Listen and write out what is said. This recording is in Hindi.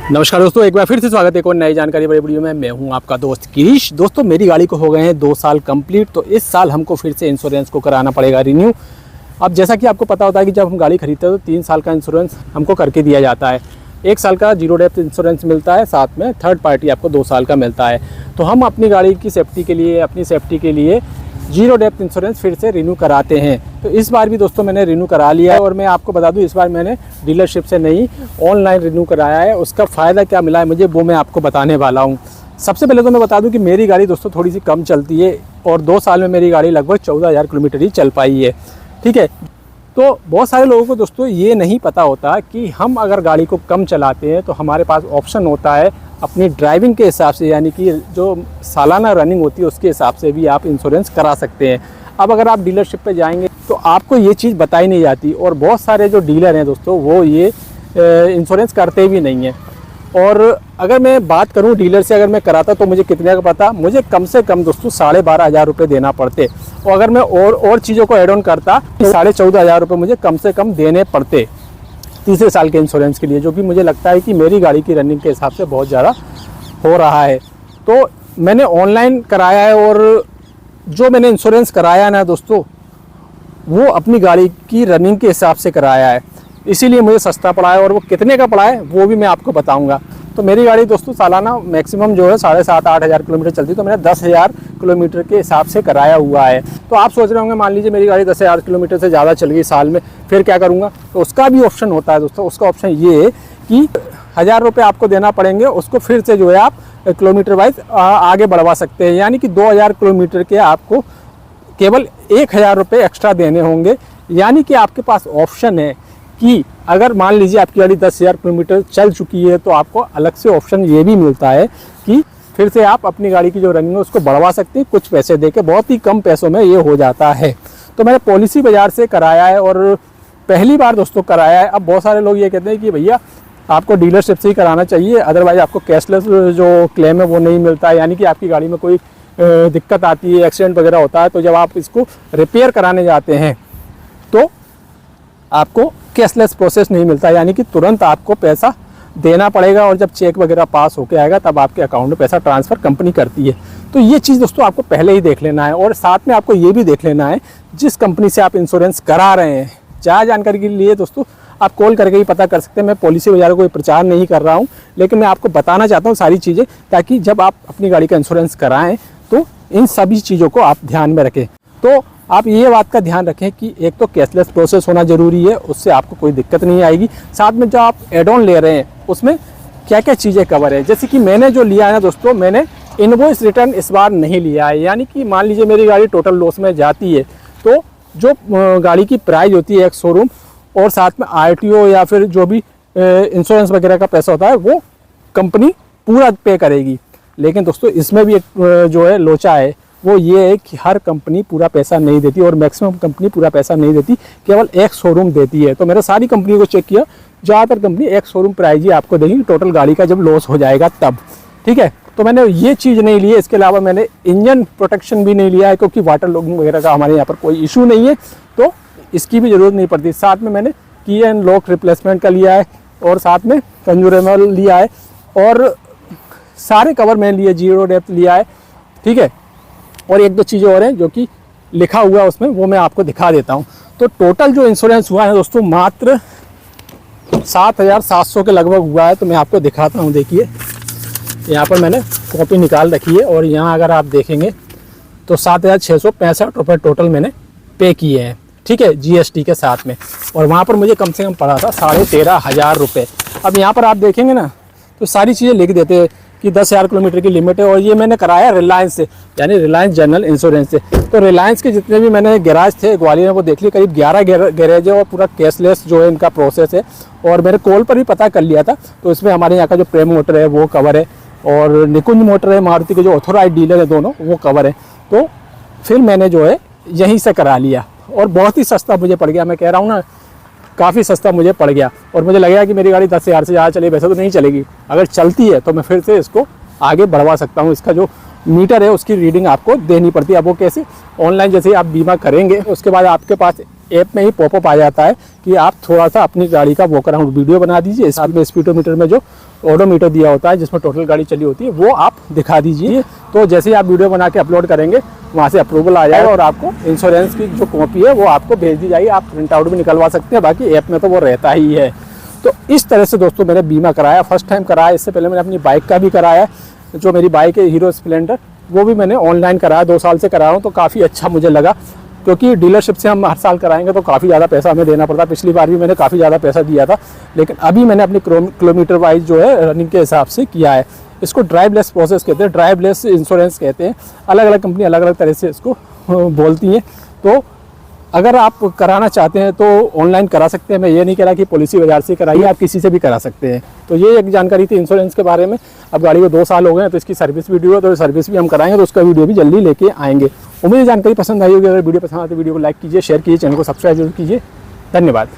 नमस्कार दोस्तों, एक बार फिर से स्वागत है एक और नई जानकारी बड़ी वीडियो में। मैं हूं आपका दोस्त गिरीश। दोस्तों, मेरी गाड़ी को हो गए हैं 2 साल कंप्लीट, तो इस साल हमको फिर से इंश्योरेंस को कराना पड़ेगा रिन्यू। अब जैसा कि आपको पता होता है कि जब हम गाड़ी खरीदते हैं तो 3 साल का इंश्योरेंस हमको करके दिया जाता है। 1 साल का जीरो डेप्थ इंश्योरेंस मिलता है, साथ में थर्ड पार्टी आपको 2 साल का मिलता है। तो हम अपनी गाड़ी की सेफ्टी के लिए, अपनी सेफ्टी के लिए जीरो डेप्थ इंश्योरेंस फिर से रिन्यू कराते हैं। तो इस बार भी दोस्तों मैंने रिन्यू करा लिया है, और मैं आपको बता दूं इस बार मैंने डीलरशिप से नहीं ऑनलाइन रिन्यू कराया है। उसका फ़ायदा क्या मिला है मुझे, वो मैं आपको बताने वाला हूं। सबसे पहले तो मैं बता दूं कि मेरी गाड़ी दोस्तों थोड़ी सी कम चलती है, और 2 साल में मेरी गाड़ी लगभग 14,000 किलोमीटर ही चल पाई है। ठीक है, तो बहुत सारे लोगों को दोस्तों ये नहीं पता होता कि हम अगर गाड़ी को कम चलाते हैं तो हमारे पास ऑप्शन होता है अपनी ड्राइविंग के हिसाब से, यानी कि जो सालाना रनिंग होती है उसके हिसाब से भी आप इंश्योरेंस करा सकते हैं। अब अगर आप डीलरशिप पे जाएंगे तो आपको ये चीज़ बताई नहीं जाती, और बहुत सारे जो डीलर हैं दोस्तों वो ये इंश्योरेंस करते भी नहीं हैं। और अगर मैं बात करूं डीलर से अगर मैं कराता तो मुझे कितने का पता, मुझे कम से कम दोस्तों 12,500 रुपये देना पड़ते, और अगर मैं और चीज़ों को ऐड ऑन करता तो 14,500 रुपये मुझे कम से कम देने पड़ते तीसरे साल के इंश्योरेंस के लिए, जो कि मुझे लगता है कि मेरी गाड़ी की रनिंग के हिसाब से बहुत ज़्यादा हो रहा है। तो मैंने ऑनलाइन कराया है, और जो मैंने इंश्योरेंस कराया ना दोस्तों वो अपनी गाड़ी की रनिंग के हिसाब से कराया है, इसीलिए मुझे सस्ता पड़ा है। और वो कितने का पड़ा है वो भी मैं आपको बताऊंगा। तो मेरी गाड़ी दोस्तों सालाना मैक्सिमम जो है 7,500-8 हज़ार किलोमीटर चलती है, तो मैंने 10,000 किलोमीटर के हिसाब से कराया हुआ है। तो आप सोच रहे होंगे मान लीजिए मेरी गाड़ी 10,000 किलोमीटर से ज़्यादा चल गई साल में, फिर क्या करूँगा। तो उसका भी ऑप्शन होता है दोस्तों। उसका ऑप्शन ये है कि 1,000 रुपये आपको देना पड़ेंगे, उसको फिर से जो है आप किलोमीटर वाइज आगे बढ़वा सकते हैं, यानी कि 2,000 किलोमीटर के आपको केवल 1,000 रुपये एक्स्ट्रा देने होंगे। यानी कि आपके पास ऑप्शन है कि अगर मान लीजिए आपकी गाड़ी 10,000 किलोमीटर चल चुकी है तो आपको अलग से ऑप्शन ये भी मिलता है कि फिर से आप अपनी गाड़ी की जो रनिंग है उसको बढ़वा सकते हैं कुछ पैसे देके। बहुत ही कम पैसों में ये हो जाता है। तो मैंने पॉलिसी बाजार से कराया है, और पहली बार दोस्तों कराया है। अब बहुत सारे लोग ये कहते हैं कि भैया आपको डीलरशिप से ही कराना चाहिए, अदरवाइज आपको कैशलेस जो क्लेम है वो नहीं मिलता है। यानी कि आपकी गाड़ी में कोई दिक्कत आती है, एक्सीडेंट वगैरह होता है, तो जब आप इसको रिपेयर कराने जाते हैं तो आपको कैशलेस प्रोसेस नहीं मिलता, यानी कि तुरंत आपको पैसा देना पड़ेगा, और जब चेक वगैरह पास होके आएगा तब आपके अकाउंट में पैसा ट्रांसफ़र कंपनी करती है। तो ये चीज़ दोस्तों आपको पहले ही देख लेना है, और साथ में आपको ये भी देख लेना है जिस कंपनी से आप इंश्योरेंस करा रहे हैं। ज़्यादा जानकारी के लिए दोस्तों आप कॉल करके ही पता कर सकते हैं। मैं पॉलिसी वगैरह को कोई प्रचार नहीं कर रहा हूँ, लेकिन मैं आपको बताना चाहता हूँ सारी चीज़ें, ताकि जब आप अपनी गाड़ी का इंश्योरेंस कराएं तो इन सभी चीज़ों को आप ध्यान में रखें। तो आप ये बात का ध्यान रखें कि एक तो कैशलेस प्रोसेस होना ज़रूरी है, उससे आपको कोई दिक्कत नहीं आएगी। साथ में जो आप एड ऑन ले रहे हैं उसमें क्या क्या चीज़ें कवर है, जैसे कि मैंने जो लिया है ना दोस्तों, मैंने इनवॉइस रिटर्न इस बार नहीं लिया है। यानी कि मान लीजिए मेरी गाड़ी टोटल लॉस में जाती है तो जो गाड़ी की प्राइस होती है एक शोरूम, और साथ में RTO या फिर जो भी इंश्योरेंस वगैरह का पैसा होता है वो कंपनी पूरा पे करेगी। लेकिन दोस्तों इसमें भी एक जो है लोचा है, वो ये है कि हर कंपनी पूरा पैसा नहीं देती, और मैक्सिमम कंपनी पूरा पैसा नहीं देती, केवल एक शोरूम देती है। तो मैंने सारी कंपनी को चेक किया, ज़्यादातर कंपनी एक शोरूम प्राइस ही आपको देगी टोटल गाड़ी का जब लॉस हो जाएगा तब। ठीक है, तो मैंने ये चीज़ नहीं ली है। इसके अलावा मैंने इंजन प्रोटेक्शन भी नहीं लिया है, क्योंकि वाटर लॉगिंग वगैरह का हमारे यहाँ पर कोई इशू नहीं है, तो इसकी भी ज़रूरत नहीं पड़ती। साथ में मैंने की एंड लॉक रिप्लेसमेंट का लिया है, और साथ में कंज्यूरेबल लिया है, और सारे कवर मैंने लिए, जीरो डेप्थ लिया है। ठीक है, और 1-2 चीज़ें और हैं जो कि लिखा हुआ है उसमें, वो मैं आपको दिखा देता हूँ। तो टोटल जो इंश्योरेंस हुआ है दोस्तों मात्र 7,700 के लगभग हुआ है। तो मैं आपको दिखाता हूँ, देखिए यहाँ पर मैंने कॉपी निकाल रखी है, और यहाँ अगर आप देखेंगे तो 7,665 रुपये टोटल मैंने पे किए हैं। ठीक है, GST के साथ में, और वहाँ पर मुझे कम से कम पड़ा था 13,500 रुपये। अब यहाँ पर आप देखेंगे ना तो सारी चीज़ें लिख देते हैं कि 10,000 किलोमीटर की लिमिट है, और ये मैंने कराया रिलायंस से, यानी रिलायंस जनरल इंश्योरेंस से। तो रिलायंस के जितने भी मैंने गैराज थे ग्वालियर में वो देख लिए, करीब 11 गैरेज है, और पूरा कैशलेस जो है इनका प्रोसेस है। और मैंने कॉल पर भी पता कर लिया था, तो इसमें हमारे यहाँ का जो प्रेम मोटर है वो कवर है, और निकुंज मोटर है मारुति के जो ऑथोराइज डीलर है दोनों, वो कवर है। तो फिर मैंने जो है यहीं से करा लिया, और बहुत ही सस्ता मुझे पड़ गया। मैं कह रहा हूँ ना, काफ़ी सस्ता मुझे पड़ गया, और मुझे लगेगा कि मेरी गाड़ी 10,000 से ज़्यादा चले, वैसे तो नहीं चलेगी। अगर चलती है तो मैं फिर से इसको आगे बढ़वा सकता हूँ। इसका जो मीटर है उसकी रीडिंग आपको देनी पड़ती है। अब वो कैसे, ऑनलाइन जैसे ही आप बीमा करेंगे उसके बाद आपके पास ऐप में ही पॉपअप आ जाता है कि आप थोड़ा सा अपनी गाड़ी का वॉक अराउंड वीडियो बना दीजिए, साथ में स्पीडोमीटर में जो ओडोमीटर दिया होता है जिसमें टोटल गाड़ी चली होती है, वो आप दिखा दीजिए। तो जैसे ही आप वीडियो बना के अपलोड करेंगे वहाँ से अप्रूवल आ जाएगा और आपको इंश्योरेंस की जो कॉपी है वो आपको भेज दी जाएगी। आप प्रिंट आउट भी निकलवा सकते हैं, बाकी ऐप में तो वो रहता ही है। तो इस तरह से दोस्तों मैंने बीमा कराया, फर्स्ट टाइम कराया। इससे पहले मैंने अपनी बाइक का भी कराया, जो मेरी बाइक है हीरो स्प्लेंडर, वो भी मैंने ऑनलाइन कराया, 2 साल से करा रहा हूँ। तो काफ़ी अच्छा मुझे लगा, क्योंकि डीलरशिप से हम हर साल कराएंगे तो काफ़ी ज़्यादा पैसा हमें देना पड़ता है। पिछली बार भी मैंने काफ़ी ज़्यादा पैसा दिया था, लेकिन अभी मैंने अपनी किलोमीटर वाइज जो है रनिंग के हिसाब से किया है। इसको ड्राइवलेस प्रोसेस कहते हैं, ड्राइवलेस इंश्योरेंस कहते हैं। अलग अलग कंपनी अलग अलग तरह से इसको बोलती हैं। तो अगर आप कराना चाहते हैं तो ऑनलाइन करा सकते हैं। मैं ये नहीं कह रहा कि पॉलिसी बाजार से कराइए, आप किसी से भी करा सकते हैं। तो ये एक जानकारी थी इंश्योरेंस के बारे में। अब गाड़ी को 2 साल हो गए हैं, तो इसकी सर्विस वीडियो है, तो सर्विस भी हम कराएंगे, तो उसका वीडियो भी जल्दी लेके आएंगे। उम्मीद जानकारी पसंद आई होगी। अगर वीडियो पसंद आए तो वीडियो को लाइक कीजिए, शेयर कीजिए, चैनल को सब्सक्राइब जरूर कीजिए। धन्यवाद।